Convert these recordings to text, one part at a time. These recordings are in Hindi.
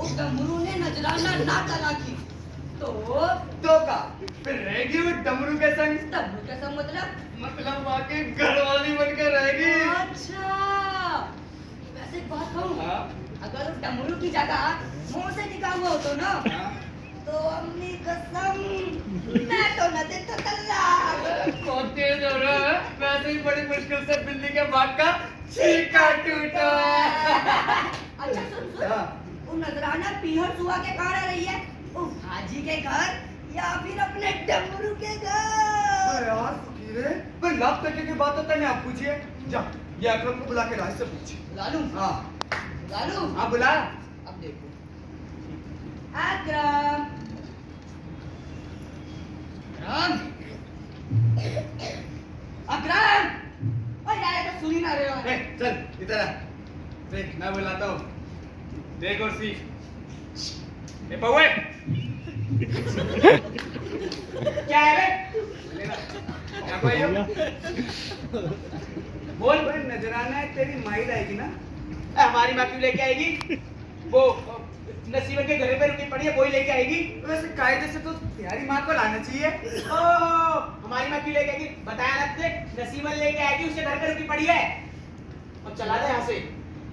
उस डमरू ने नजराना ना चला की तो का फिर रहेगी वो डमरू के संग। डमरू कैसा मतलब वहाँ की घरवाली बनकर रहेगी। अच्छा वैसे एक बात कहूँ, हाँ? अगर उस डमरू की जगह मुंह से निकाह हुआ होतो ना हाँ? तो अम्मी कसम मैं तो न देता तल्ला। कौन तेज हो रहा है? वैसे ही बड़ी मुश्किल से बिल्ली के भाग का छीका टूटा। अच्छा सुन हाँ। वो नजराना पीहर सुआ के कहाँ रह रही है? उस हाजी के घर या फिर अपने डमरू के घर? यार फकीरे, भाई लाभ तक की बात होता है, आप पूछिए। जा, ये अकरम को बुला के राज से पूछिए। बुला लूं? हाँ बुला लूं? हाँ बुला। अब देखो अकरम अकरम ओ यार ये तो सुन ही ना रहे हो। ए, चल इधर आ। देख मैं बुलाता हूँ। देख और सीख। ए पौवे। क्या है बे? लेना। क्या भाई हो? बोल भाई, नजराना है तेरी माई आएगी ना? हमारी माँ क्यों लेके आएगी? वो नसीबन के घर पे रुकी पड़ी है, वही लेके आएगी। वैसे कायदे से तो तेरी माँ को लाना चाहिए। हमारी माँ क्यों लेके आएगी? बताया ना तुझे, नसीबन लेके आएगी, उसके घर पे रुकी पड़ी है। और चला जा यहाँ से,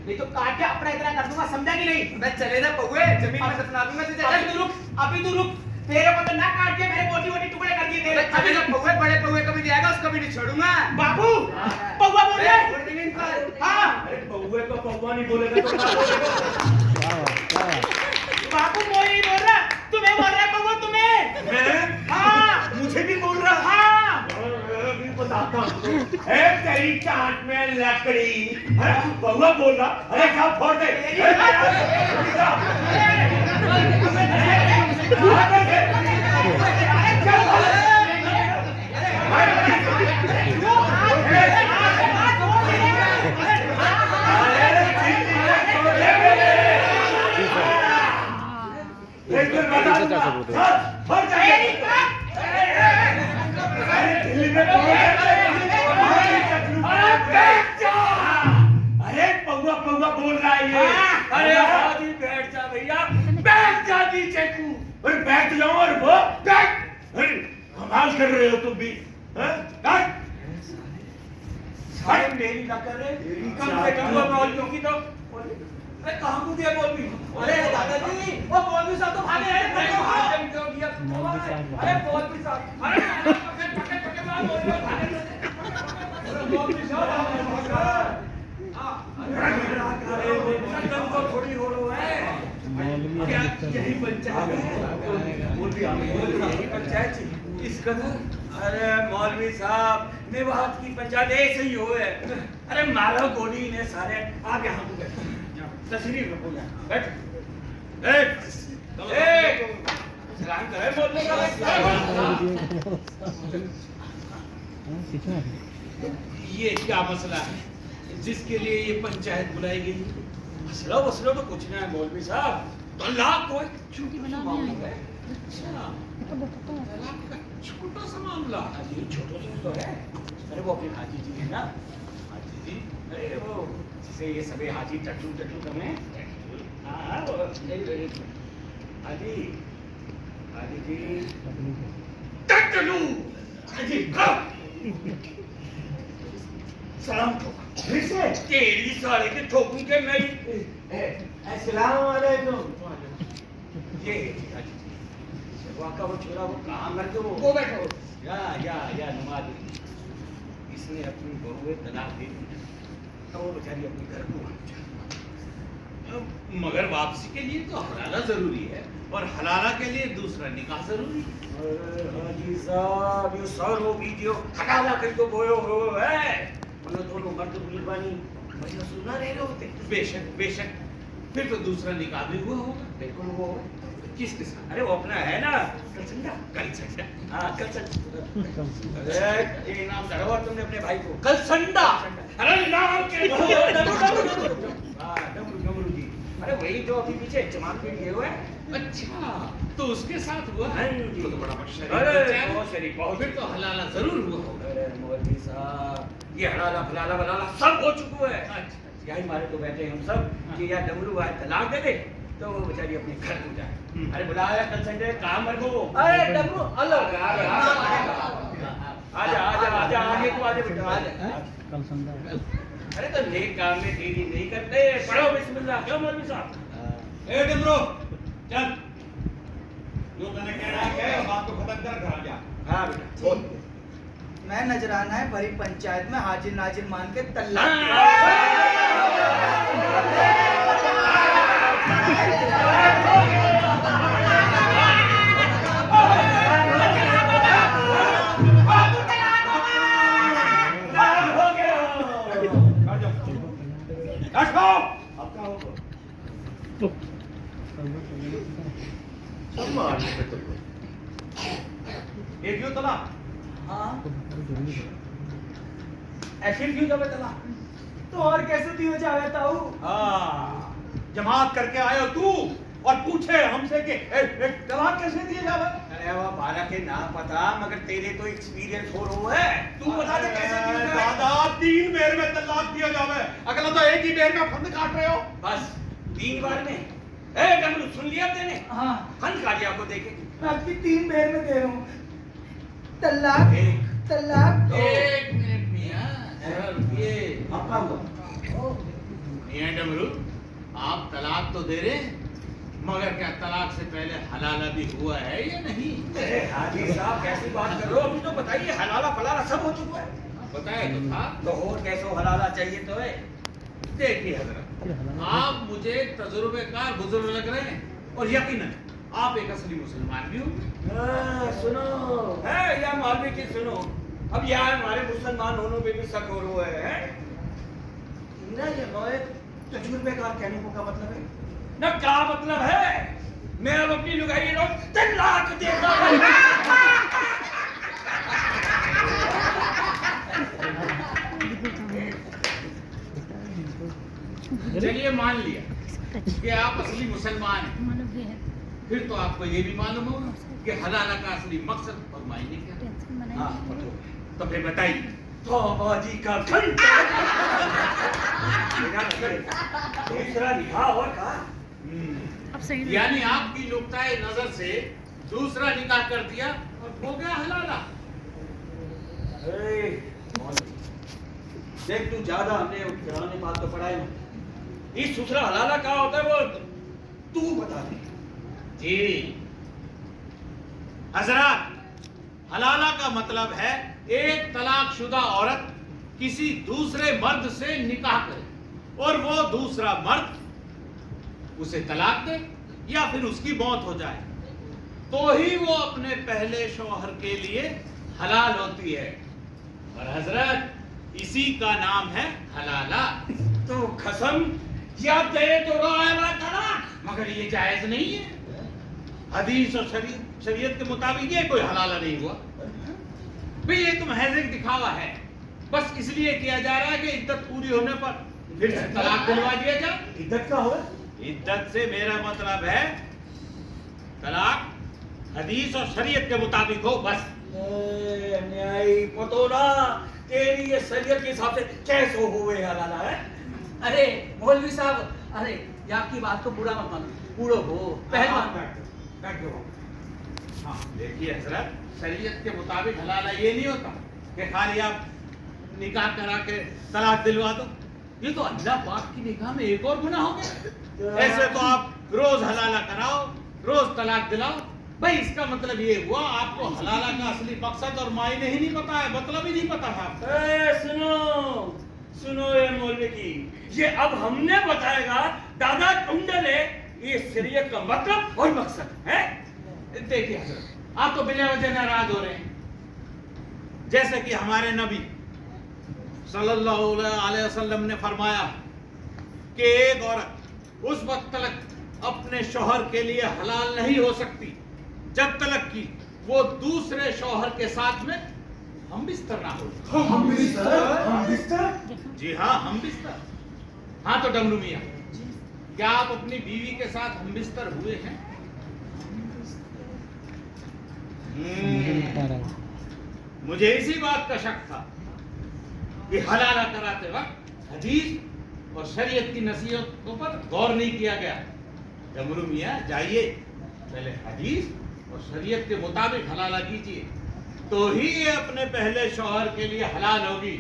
नहीं तो काट के अपना इतना कर दूंगा, समझा कि नहीं? मैं चले जा पौवे, जमीन में दफना दूंगा तुझे। अभी तू रुक, तेरे को तो ना काट के मेरे मोटी मोटी टुकड़े कर दिए तेरे। अभी तो पौवे, बड़े पौवे कभी नहीं आएगा, उसको भी नहीं छोड़ूंगा। बाबू, पौवा बोल रहे हैं? छोड़ देंगे इनको। हाँ, अरे पौवे को पौवा नहीं बोलेगा तो क्या बोलेगा? बाबू मोई नहीं बोल रहा, तुम्हें बोल रहा है पौवा, तुम्हें। मैं? हाँ, मुझे भी बोल रहा? हाँ। अभी बताता हूँ। ए तेरी चाट में लकड़ी। अरे तू पौवा बोल रहा? अरे क्या फोड़ दे? अरे पौवा पौवा बोल रहा है ये। अरे आदि बैठ जा भैया, बैठ जा नीचे तू। अरे बैठ जाओ और वो बैठ। अरे कमाल कर रहे हो तुम भी। हैं? बैठ। सारे मेरी ना कर रहे, कम से कम वो मौलवियों की तो। अरे कहाँ को दिया मौलवी? अरे दादाजी, वो मौलवी साहब तो भागे हैं। अरे मौलवी साहब, अरे पकड़ मार मौलवी भागे। मौलवी साहब, संगम को थोड़ी हो रहा है। क्या यही पंचायत है? यही पंचायत थी इस कदर। अरे मौलवी साहब, मेवात की पंचायत ऐसे ही हो है। अरे मारो गोली ने सारे। आप यहाँ को बैठो, तशरीफ रखो यहाँ, बैठ। सलाम करे मौलवी का। ये क्या मसला है जिसके लिए ये पंचायत बुलाई गई? मसला वसला तो कुछ ना है मौलवी साहब, तलाक कोई छोटी मामला है। अच्छा, तलाक का छोटा सा मामला? ये छोटा सा तो है। अरे वो अपने हाजी जी है ना, हाजी जी, अरे वो जिसे ये सभी हाजी टट्टू टट्टू करने। हाँ वो हाजी, हाजी जी टट्टू हाजी सलाम ठोका। फिर से तेरी साले के ठोकूं के मैं। अस्सलाम वालेकुम। ये वाका वो छोरा वो कहाँ मर गया? वो बैठो। या नमाज। इसने अपनी बहू को तलाक दे दी, अब वो बेचारी अपने घर को मगर वापसी के लिए तो हलाला जरूरी है और हलाला के लिए दूसरा निकाह जरूरी है। अरे हाजी साहब, ये सारो वीडियो हलाला कर तो बोयो हो है। मतलब दोनों मर्द मेहरबानी मजा सुना रहे होते। बेशक बेशक, फिर तो दूसरा निकाह भी हुआ होगा। बिल्कुल वो किसके साथ? अरे वो अपना है ना कलसंडा। कलसंडा। हाँ कलसंडा। अरे ये नाम धरवा तुमने अपने भाई को? कलसंडा। अरे नाम के डमरू जी। अरे वही जो अभी पीछे जमात में गए हुए हैं। अच्छा, तो उसके साथ हुआ है? हाँ जी। तो बड़ा शरीफ अरे बच्चा है। बहुत शरीफ, बहुत फिर तो हलाला जरूर हुआ होगा। अरे मौलवी साहब, ये हलाला फलाला वलाला सब हो चुका है। अच्छा, यही मारे तो बैठे हम सब कि या डमरू आए तलाक दे दे तो वो बेचारी अपने घर को जाए। अरे बुलाया कल संडे काम है वो। अरे डमरू हेलो आजा आजा आजा आगे को आजा बेटा आजा। अरे तो नेक काम में देरी नहीं करते, पढ़ो बिस्मिल्लाह। क्यों मौलवी साहब? ए डमरू चल, जो मैंने कह रहा है बात को खत्म कर घर आ जा। हाँ बेटा बोल। मैं नजराना है भरी पंचायत में हाजिर नाजिर मान के एक क्यों तला? हाँ ऐसे क्यों जब चला? तो और कैसे दियो जावे ताऊ? हाँ, जमात करके आयो तू और पूछे हमसे कि तलाक कैसे दिए जावे? अरे वो बारा के ना पता, मगर तेरे तो एक्सपीरियंस हो रहा है। तू बता दे कैसे दिया जाए? दादा 3 बेर में तलाक दिया जावे, अगला तो एक ही बेर में फंद काट रहे हो। बस 3 बार में। ए डमरू सुन लिया तेने? हाँ फन काटिया को देखे। मैं आपकी 3 बेर में दे रहा हूँ तलाक एक। तलाक। एक मिनट मियां, जरा रुकिए। आपका हुआ। मियां डमरू, आप तलाक तो दे रहे, मगर क्या तलाक से पहले हलाला भी हुआ है या नहीं? अरे हाजी साहब कैसी बात कर रहे हो? अभी तो बताइए, हलाला फलाला सब हो चुका है। बताया तो था। तो और कैसो हलाला चाहिए तो है? देखिए हजरत, आप मुझे तजुर्बेकार बुजुर्ग लग रहे हैं और यकीनन आप एक असली मुसलमान भी हो। सुनो है या मौलवी की सुनो, अब यार हमारे मुसलमान होने में भी शक हो रहा है। ना ये गोए तजुर्बेकार कहने को क्या मतलब है? ना क्या मतलब है? मैं अब अपनी लुगाई रोज तलाक देता हूं। चलिए मान लिया कि आप असली मुसलमान हैं, फिर तो आपको ये भी मालूम होगा कि हलाला का असली मकसद और मायने क्या है। हाँ, तो फिर बताइए। तौबा जी का घंटा। दूसरा निकाह और कहा? यानी आपकी नुक्ताए नजर से दूसरा निकाह कर दिया और हो गया हलाला। देख तू ज्यादा हमने पुराने बात तो पढ़ाई ना। इस दूसरा हलाला क्या होता है वो तू बता दे। जी हजरत, हलाला का मतलब है एक तलाकशुदा औरत किसी दूसरे मर्द से निकाह करे और वो दूसरा मर्द उसे तलाक दे या फिर उसकी मौत हो जाए, तो ही वो अपने पहले शौहर के लिए हलाल होती है। और हजरत इसी का नाम है हलाला। तो कसम या दे तो रहा तलाक, मगर ये जायज नहीं है। हदीस और शरीयत के मुताबिक ये कोई हलाला नहीं हुआ भाई, ये तो महज एक दिखावा है। बस इसलिए किया जा रहा है कि इद्दत पूरी होने पर फिर से तलाक दिलवा दिया जाए। इद्दत का हो? इद्दत से मेरा मतलब है तलाक हदीस और शरीयत के मुताबिक हो बस। न्यायी पतोला तेरी ये शरीयत के हिसाब से कैसे हुए हलाला है? अरे मौलवी साहब, अरे ये आपकी बात को बुरा मत मानो, बूढ़ो हो पहलवान। बैठ जाओ। हाँ देखिए हजरत, शरीयत के मुताबिक हलाला ये नहीं होता कि खाली आप निकाह करा के तलाक दिलवा दो। ये तो अल्लाह पाक की निगाह में एक और गुनाह हो गया। ऐसे तो आप रोज हलाला कराओ, रोज तलाक दिलाओ। भाई इसका मतलब ये हुआ आपको हलाला का असली मकसद और मायने ही नहीं पता है, मतलब ही नहीं पता था। सुनो सुनो ये मौलवी की, ये अब हमने बताएगा दादा टुंडले ये शरीयत का मतलब और मकसद है। देखिए हजरत, आप तो बिना वजह नाराज हो रहे हैं। जैसे कि हमारे नबी सल्लल्लाहु अलैहि वसल्लम ने फरमाया कि एक औरत उस वक्त तक अपने शौहर के लिए हलाल नहीं हो सकती जब तक कि वो दूसरे शौहर के साथ में हम बिस्तर ना हो। हम बिस्तर? जी हाँ, हम बिस्तर। हाँ तो डमरू मियां, क्या आप अपनी बीवी के साथ हम बिस्तर हुए हैं? मुझे इसी बात का शक था कि हलाला कराते वक्त हदीस और शरीयत की नसीहतों पर गौर नहीं किया गया। डमरू मियाँ जाइए, पहले हदीस और शरीयत के मुताबिक हलाला कीजिए, तो ही ये अपने पहले शौहर के लिए हलाल होगी,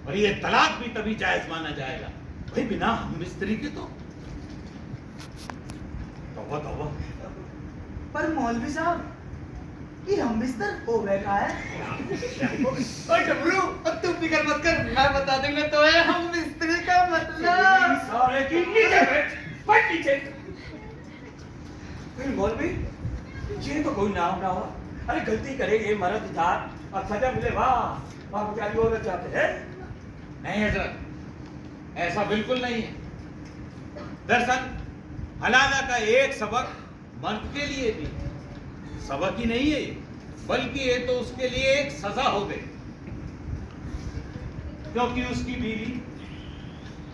और ये तलाक भी तभी जायज माना जाएगा भाई बिना हम मिस्त्री के। तो तौबा तौबा। पर मौलवी साहब, ये हम बिस्तर हो गए का है? ओए डमरू, अब तू फिक्र मत कर, मैं बता दूंगा तो है हम मिस्त्री का मतलब। सारे की नीचे बैठ नीचे। फिर मौलवी, ये तो कोई नाम ना हो। अरे गलती करे ये मर्द था और सजा मिले, वाह वाह बेचारी औरत जाते हैं। नहीं हजरत, ऐसा बिल्कुल नहीं है। दरअसल हलाला का एक सबक मर्द के लिए भी सबक ही नहीं है ये, बल्कि ये तो उसके लिए एक सजा हो गई, क्योंकि उसकी बीवी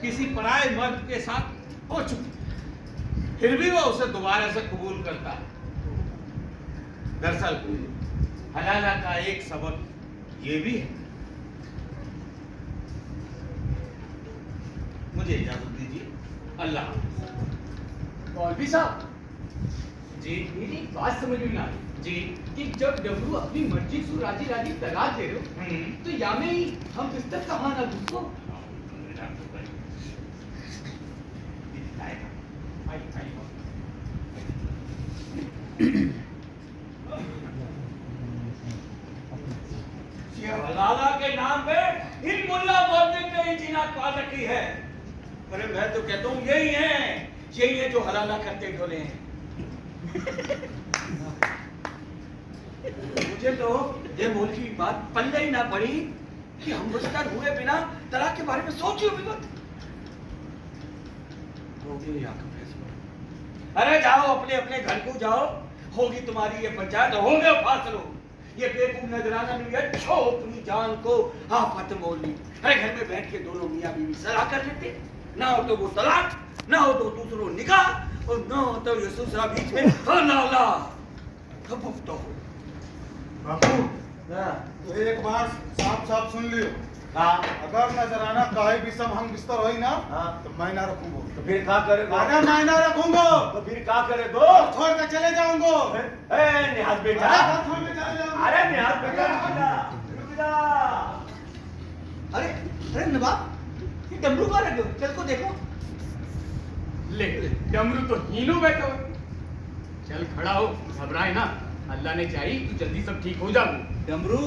किसी पराये मर्द के साथ हो चुकी, फिर भी वो उसे दोबारा से कबूल करता है। दरअसल हलाला का एक सबक ये भी है। मुझे इजाजत दीजिए, अल्लाह हाफ़िज़। मौलवी साहब, जी मेरी एक बात समझ में ना आई जी। कि जब डमरू अपनी मर्जी से राजी राजी तलाक दे रहे हो, तो या में ही हम बिस्तर कहाँ ना घुसो। हलाला के नाम पे इन मुल्ला मौलवी ने ही जीना पाल रखी है। अरे मैं तो कहता हूँ यही है जो हलाला करते ढोले हैं। मुझे तो ये मौलवी की बात पल्ले ही ना पड़ी कि हम मुस्तर हुए बिना तलाक के बारे में सोचियो भी मत। हो गया यहाँ का फैसला। अरे जाओ अपने अपने घर को जाओ, होगी तुम्हारी ये पंचायत, हो गया फासलो। ये बेवकूफ नजराना नहीं है, छो अपनी जान को आफत मौलवी। अरे घर में बैठ के दोनों मियाँ बीवी सलाह कर लेते, ना हो तो वो तलाक, ना हो तो दूसरों निकाह, और ना हो तो ये दूसरा बीच में हलाला। कब तो बापू, हाँ तो एक बार साफ साफ सुन लियो, हाँ अगर नजराना काहे बिसम हम बिस्तर होई ना, हाँ। तो मैं ना रखूंगा। तो फिर क्या करेगो? अरे मैं ना रखूंगा, तो फिर क्या करेगो? और छोड़ के चले जाऊंगा। ए निहाल बेटा, अरे घर छोड़ के चले जाऊंगा। अरे निहाल बेटा, रुक जा। अरे नवाब, ये डमरू कहाँ रखे हो? चल को देखो। ले डमरू तो हीनो बैठा हो। चल खड़ा हो, घबराए ना, अल्लाह ने चाही तू जल्दी सब ठीक हो जाओ। डमरू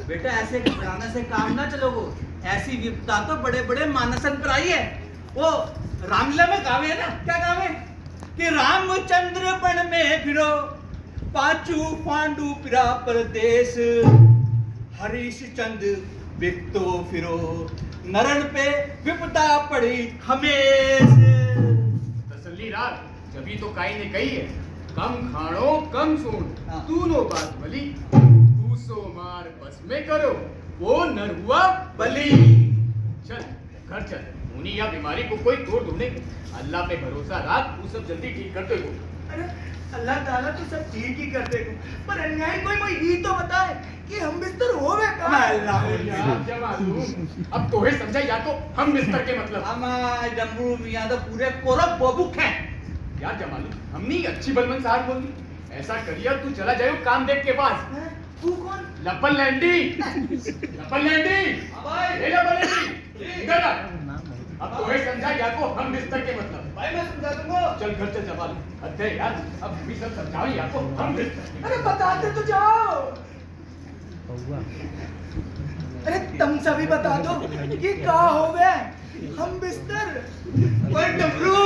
बेटा, ऐसे घबराने से काम ना चलोगो। ऐसी विपदा तो बड़े बड़े मानसन पर आई है। वो रामलीला में गावे है ना, क्या गावे कि रामचंद्र बन में फिरो, पांचू पांडु पिरा परदेश, हरीश चंद बिकतो फिरो, नरण पे विपदा पड़ी हमेश। तसल्ली रात, जभी तो काई ने कही है, कम खाणो कम सोन, हाँ। तूनो बात भली, तू सो मार बस में करो, वो नर हुआ बली। चल घर चल, ऊनी या बीमारी को कोई तोड़ ढूंढे, अल्लाह पे भरोसा रख, तू सब जल्दी ठीक कर देगो। अरे अल्लाह ताला तो सब ठीक ही कर देगा, पर अन्याय कोई कोई ये तो बताए कि हम बिस्तर हो गए कहाँ? यार जमालू, अब तोहे समझा या तो हम बिस्तर के मतलब। हमारे डमरू मियाँ तो पूरे कोरब बबुक हैं। यार जमालू, हमनी अच्छी बलमन साहब बोली, ऐसा करिए तू चला जाओ काम देख के पास। हैं? तू कौन? लपन लैंडी, लपन लैंडी, ए लपन लैंडी, इधर आ। अब तोहे समझा या तो हम बिस्तर के मतलब। भाई मैं समझा दूंगा। चल घर चल जमालू, अरे यार अब भी सब समझाओ या तो हम बिस्तर के। अरे बताते तो जाओ। अरे तुम सभी बता दो ये कहाँ हो गया? हम बिस्तर। ओए डमरू,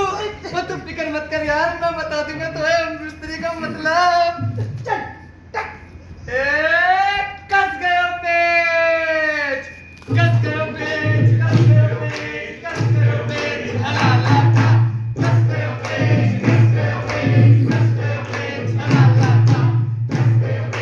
मत फिक्र मत कर यार, मैं बता दूंगा तो है हम बिस्तरी का मतलब।